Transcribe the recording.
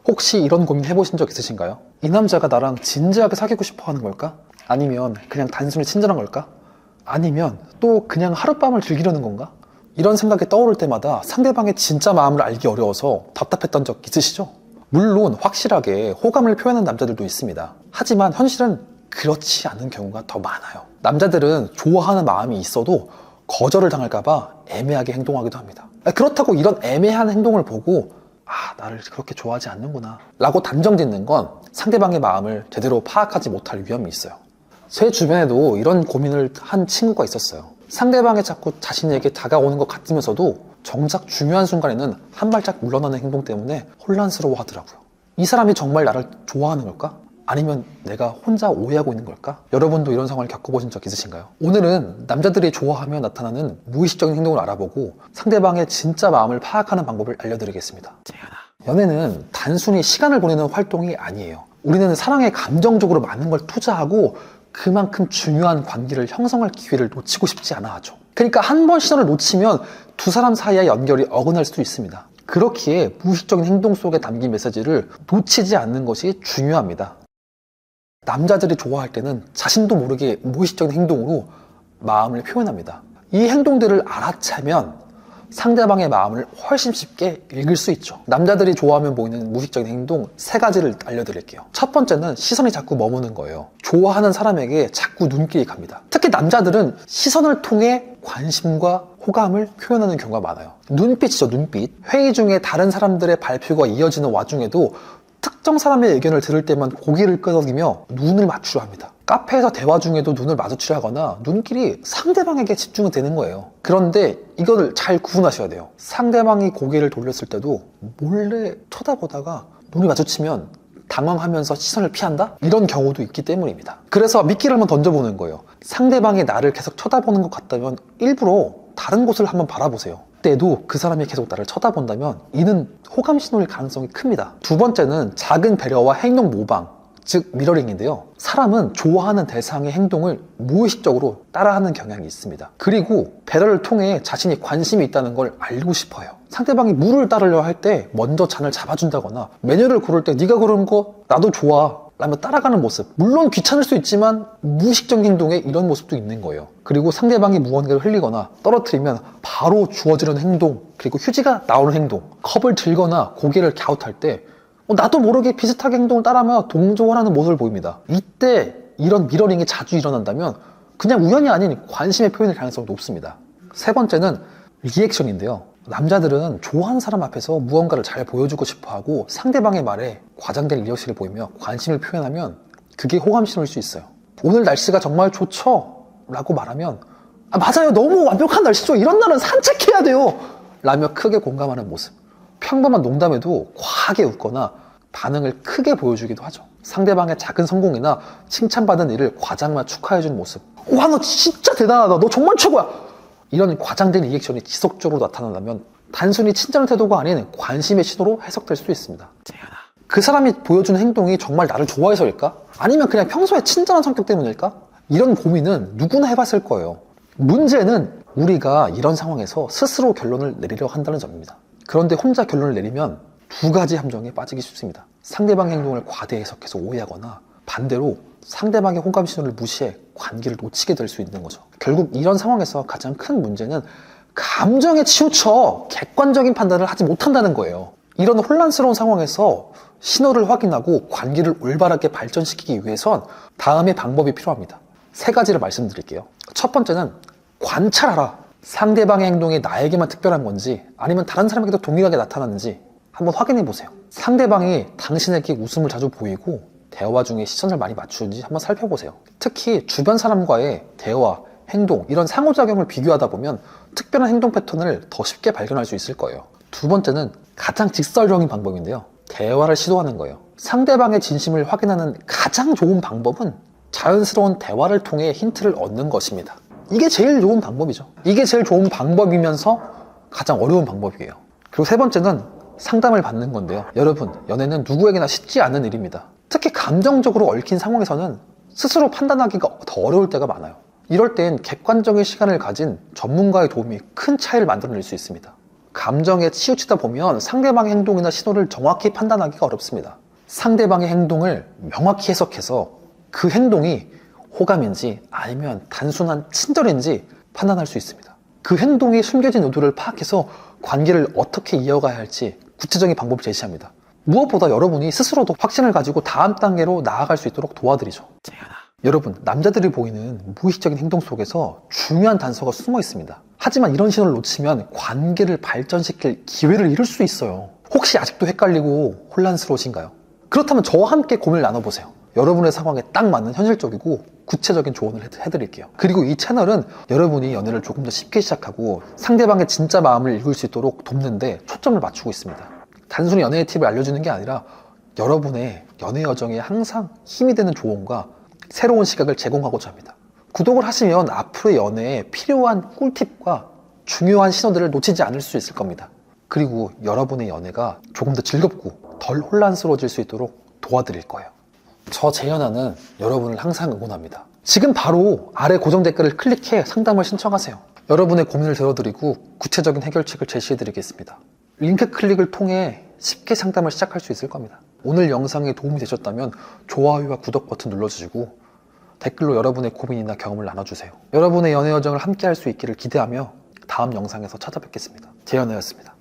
혹시 이런 고민 해보신 적 있으신가요? 이 남자가 나랑 진지하게 사귀고 싶어 하는 걸까? 아니면 그냥 단순히 친절한 걸까? 아니면 또 그냥 하룻밤을 즐기려는 건가? 이런 생각이 떠오를 때마다 상대방의 진짜 마음을 알기 어려워서 답답했던 적 있으시죠? 물론 확실하게 호감을 표현하는 남자들도 있습니다. 하지만 현실은 그렇지 않은 경우가 더 많아요. 남자들은 좋아하는 마음이 있어도 거절을 당할까봐 애매하게 행동하기도 합니다. 그렇다고 이런 애매한 행동을 보고 나를 그렇게 좋아하지 않는구나 라고 단정짓는 건 상대방의 마음을 제대로 파악하지 못할 위험이 있어요. 제 주변에도 이런 고민을 한 친구가 있었어요. 상대방이 자꾸 자신에게 다가오는 것 같으면서도 정작 중요한 순간에는 한 발짝 물러나는 행동 때문에 혼란스러워 하더라고요. 이 사람이 정말 나를 좋아하는 걸까? 아니면 내가 혼자 오해하고 있는 걸까? 여러분도 이런 상황을 겪어보신 적 있으신가요? 오늘은 남자들이 좋아하며 나타나는 무의식적인 행동을 알아보고 상대방의 진짜 마음을 파악하는 방법을 알려드리겠습니다. 연애는 단순히 시간을 보내는 활동이 아니에요. 우리는 사랑에 감정적으로 많은 걸 투자하고 그만큼 중요한 관계를 형성할 기회를 놓치고 싶지 않아 하죠. 그러니까 한 번 시선을 놓치면 두 사람 사이의 연결이 어긋날 수도 있습니다. 그렇기에 무의식적인 행동 속에 담긴 메시지를 놓치지 않는 것이 중요합니다. 남자들이 좋아할 때는 자신도 모르게 무의식적인 행동으로 마음을 표현합니다. 이 행동들을 알아채면 상대방의 마음을 훨씬 쉽게 읽을 수 있죠. 남자들이 좋아하면 보이는 무의식적인 행동 3가지를 알려드릴게요. 첫 번째는 시선이 자꾸 머무는 거예요. 좋아하는 사람에게 자꾸 눈길이 갑니다. 특히 남자들은 시선을 통해 관심과 호감을 표현하는 경우가 많아요. 눈빛이죠, 눈빛. 회의 중에 다른 사람들의 발표가 이어지는 와중에도 특정 사람의 의견을 들을 때만 고개를 끄덕이며 눈을 맞추려 합니다. 카페에서 대화 중에도 눈을 마주치려 하거나 눈길이 상대방에게 집중이 되는 거예요. 그런데 이걸 잘 구분하셔야 돼요. 상대방이 고개를 돌렸을 때도 몰래 쳐다보다가 눈이 마주치면 당황하면서 시선을 피한다? 이런 경우도 있기 때문입니다. 그래서 미끼를 한번 던져보는 거예요. 상대방이 나를 계속 쳐다보는 것 같다면 일부러 다른 곳을 한번 바라보세요. 그때도 그 사람이 계속 나를 쳐다본다면 이는 호감 신호일 가능성이 큽니다. 두 번째는 작은 배려와 행동 모방, 즉 미러링인데요. 사람은 좋아하는 대상의 행동을 무의식적으로 따라하는 경향이 있습니다. 그리고 배려를 통해 자신이 관심이 있다는 걸 알고 싶어요. 상대방이 물을 따르려 할 때 먼저 잔을 잡아준다거나 메뉴를 고를 때 네가 고른 거 나도 좋아 라며 따라가는 모습, 물론 귀찮을 수 있지만 무의식적인 행동에 이런 모습도 있는 거예요. 그리고 상대방이 무언가를 흘리거나 떨어뜨리면 바로 주워지려는 행동, 그리고 휴지가 나오는 행동, 컵을 들거나 고개를 갸웃할 때 나도 모르게 비슷하게 행동을 따라하며 동조를 하는 모습을 보입니다. 이때 이런 미러링이 자주 일어난다면 그냥 우연이 아닌 관심의 표현일 가능성이 높습니다. 세 번째는 리액션인데요. 남자들은 좋아하는 사람 앞에서 무언가를 잘 보여주고 싶어하고 상대방의 말에 과장된 리액션을 보이며 관심을 표현하면 그게 호감 신호일 수 있어요. 오늘 날씨가 정말 좋죠? 라고 말하면 맞아요, 너무 완벽한 날씨죠, 이런 날은 산책해야 돼요 라며 크게 공감하는 모습. 평범한 농담에도 과하게 웃거나 반응을 크게 보여주기도 하죠. 상대방의 작은 성공이나 칭찬받은 일을 과장만 축하해주는 모습. 와, 너 진짜 대단하다, 너 정말 최고야, 이런 과장된 리액션이 지속적으로 나타난다면 단순히 친절한 태도가 아닌 관심의 신호로 해석될 수도 있습니다. 그 사람이 보여주는 행동이 정말 나를 좋아해서일까? 아니면 그냥 평소에 친절한 성격 때문일까? 이런 고민은 누구나 해봤을 거예요. 문제는 우리가 이런 상황에서 스스로 결론을 내리려 한다는 점입니다. 그런데 혼자 결론을 내리면 2가지 함정에 빠지기 쉽습니다. 상대방의 행동을 과대 해석해서 오해하거나 반대로 상대방의 호감 신호를 무시해 관계를 놓치게 될 수 있는 거죠. 결국 이런 상황에서 가장 큰 문제는 감정에 치우쳐 객관적인 판단을 하지 못한다는 거예요. 이런 혼란스러운 상황에서 신호를 확인하고 관계를 올바르게 발전시키기 위해선 다음의 방법이 필요합니다. 3가지를 말씀드릴게요. 첫 번째는 관찰하라. 상대방의 행동이 나에게만 특별한 건지 아니면 다른 사람에게도 동일하게 나타나는지 한번 확인해 보세요. 상대방이 당신에게 웃음을 자주 보이고 대화 중에 시선을 많이 맞추는지 한번 살펴보세요. 특히 주변 사람과의 대화, 행동, 이런 상호작용을 비교하다 보면 특별한 행동 패턴을 더 쉽게 발견할 수 있을 거예요. 두 번째는 가장 직설적인 방법인데요. 대화를 시도하는 거예요. 상대방의 진심을 확인하는 가장 좋은 방법은 자연스러운 대화를 통해 힌트를 얻는 것입니다. 이게 제일 좋은 방법이죠. 이게 제일 좋은 방법이면서 가장 어려운 방법이에요. 그리고 3번째는 상담을 받는 건데요. 여러분, 연애는 누구에게나 쉽지 않은 일입니다. 특히 감정적으로 얽힌 상황에서는 스스로 판단하기가 더 어려울 때가 많아요. 이럴 땐 객관적인 시간을 가진 전문가의 도움이 큰 차이를 만들어낼 수 있습니다. 감정에 치우치다 보면 상대방의 행동이나 신호를 정확히 판단하기가 어렵습니다. 상대방의 행동을 명확히 해석해서 그 행동이 호감인지 아니면 단순한 친절인지 판단할 수 있습니다. 그 행동이 숨겨진 의도를 파악해서 관계를 어떻게 이어가야 할지 구체적인 방법을 제시합니다. 무엇보다 여러분이 스스로도 확신을 가지고 다음 단계로 나아갈 수 있도록 도와드리죠. 여러분, 남자들이 보이는 무의식적인 행동 속에서 중요한 단서가 숨어 있습니다. 하지만 이런 신호를 놓치면 관계를 발전시킬 기회를 잃을 수 있어요. 혹시 아직도 헷갈리고 혼란스러우신가요? 그렇다면 저와 함께 고민을 나눠보세요. 여러분의 상황에 딱 맞는 현실적이고 구체적인 조언을 해드릴게요. 그리고 이 채널은 여러분이 연애를 조금 더 쉽게 시작하고 상대방의 진짜 마음을 읽을 수 있도록 돕는데 초점을 맞추고 있습니다. 단순히 연애의 팁을 알려주는 게 아니라 여러분의 연애 여정에 항상 힘이 되는 조언과 새로운 시각을 제공하고자 합니다. 구독을 하시면 앞으로의 연애에 필요한 꿀팁과 중요한 신호들을 놓치지 않을 수 있을 겁니다. 그리고 여러분의 연애가 조금 더 즐겁고 덜 혼란스러워질 수 있도록 도와드릴 거예요. 저 재현아는 여러분을 항상 응원합니다. 지금 바로 아래 고정 댓글을 클릭해 상담을 신청하세요. 여러분의 고민을 들어드리고 구체적인 해결책을 제시해드리겠습니다. 링크 클릭을 통해 쉽게 상담을 시작할 수 있을 겁니다. 오늘 영상이 도움이 되셨다면 좋아요와 구독 버튼 눌러주시고 댓글로 여러분의 고민이나 경험을 나눠주세요. 여러분의 연애 여정을 함께 할 수 있기를 기대하며 다음 영상에서 찾아뵙겠습니다. 재현아였습니다.